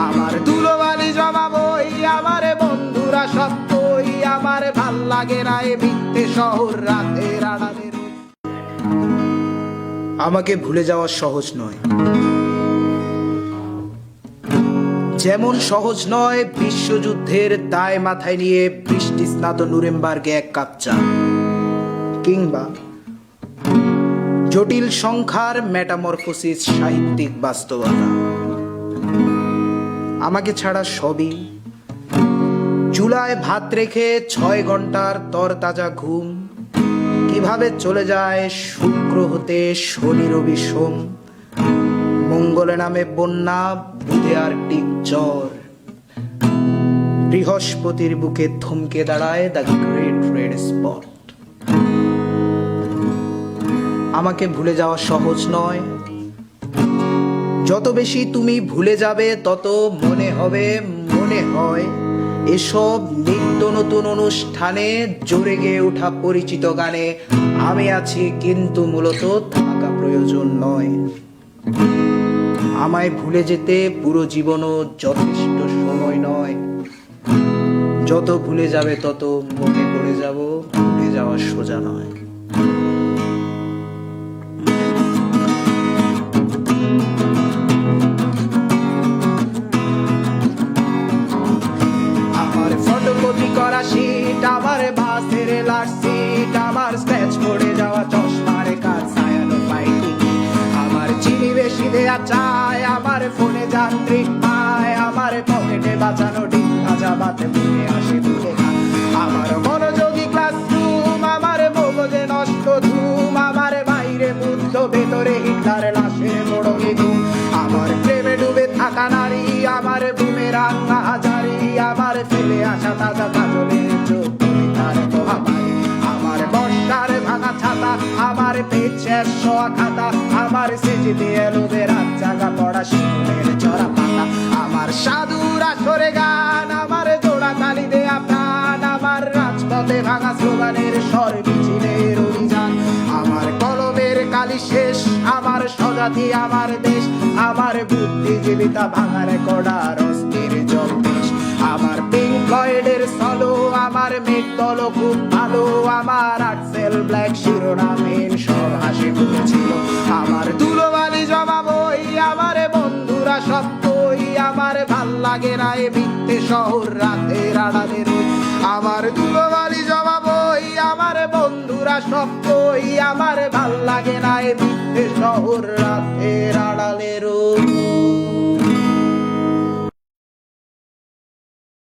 আমার ধুলোবালি জমাবই, আমার বন্ধুরা সব কই, আমার ভাল লাগে না এ মিথ্যে শহর রাতের আড়ালে। আমাকে ভুলে যাওয়া সহজ নয়, যেমন সহজ নয় বিশ্বযুদ্ধের দায় মাথায় নিয়ে বৃষ্টি স্নাত নুরেমবার্গে এক কাপ চা, কিংবা জটিল সংখ্যার মেটামরফোসিস সাহিত্যিক বাস্তবতা। আমাকে ছাড়া সবই চুলায় ভাত রেখে 6 ঘন্টার তরতাজা ঘুম, কিভাবে চলে যায় শুক্র হতে শনি রবি সোম, মঙ্গলে নামে বন্যা, বুধে আর টিক জ্বর, বৃহস্পতির বুকে থমকে দাঁড়ায় দ্য গ্রেট রেড স্পট। আমাকে ভুলে যাওয়া সহজ নয়, যত বেশি তুমি ভুলে যাবে তত মনে হয় এসব নিত্য নতুন অনুষ্ঠানে জোরে গেয়ে ওঠা পরিচিত গানে আমি আছি, কিন্তু মূলত থাকা প্রয়োজন নয়। আমায় ভুলে যেতে পুরো জীবনও যথেষ্ট সময় নয়, যত ভুলে যাবে তত মনে পড়ে যাব, ভুলে যাওয়া সোজা নয়। আমার ফটোকপি করা শীট, আমার বাসের লাস্ট সিট, আমার স্ক্র্যাচ পড়ে যাওয়া চশমার কাজ ছায়ানো পাইনি, আমার চিনি বেশি দেয়া চায়, আমার ফোনে যান্ত্রিক পায়, আমার পকেটে বাঁচানো ডিম ভাজা বাতে বুকে আসে বুকে খায়, আমার মনোযোগী ক্লাসরুম, আমার মগজে নষ্ট ধুম, আমার বাইরে বুদ্ধ ভেতরে হিটলার লাশের মোড়কে ঘুম, আমার প্রেমে ডুবে থাকা নারী, আমার বুমেরাং হাজারি, আমার ফেলে আসা তাজা কাজলের চোখ তার মহামারী, আমার বর্ষার ভাঙা ছাতা, আমার পেট শেষ হওয়া খাতা, আমার সেজে দিয়ে লোদের রাত জাগা পড়া শিশুদের চড়া পাতা, আমার সাধুর আসরে গান, আমার জোড়া তালি দেয়া প্রাণ, আমার রাজপথে ভাঙা স্লোগানের স্বর মিছিলের অভিযান, আমার কলমের কালি শেষ, আমার স্বজাতি আমার দেশ, আমার বুদ্ধিজীবিতা ভাঙার কড়ার অস্থির জলদেশ, আমার পিঙ্ক ফ্লয়েডের সলো, আমার মেঘ দল খুব ভালো, আমার আর্টসেল ব্ল্যাক শিরোনামহীন সব হাসি ফুটেছিল, আমার ধুলোবালি জমাবই, আমার বন্ধুরা সব কই, আমার ভাল লাগে না এ মিথ্যে শহর রাতের আড়ালে রই, আমার ধুলোবালি জমাবই, আমার বন্ধুরা সব কই, আমার ভাল লাগে না এ মিথ্যে শহর রাতের আড়ালে রই।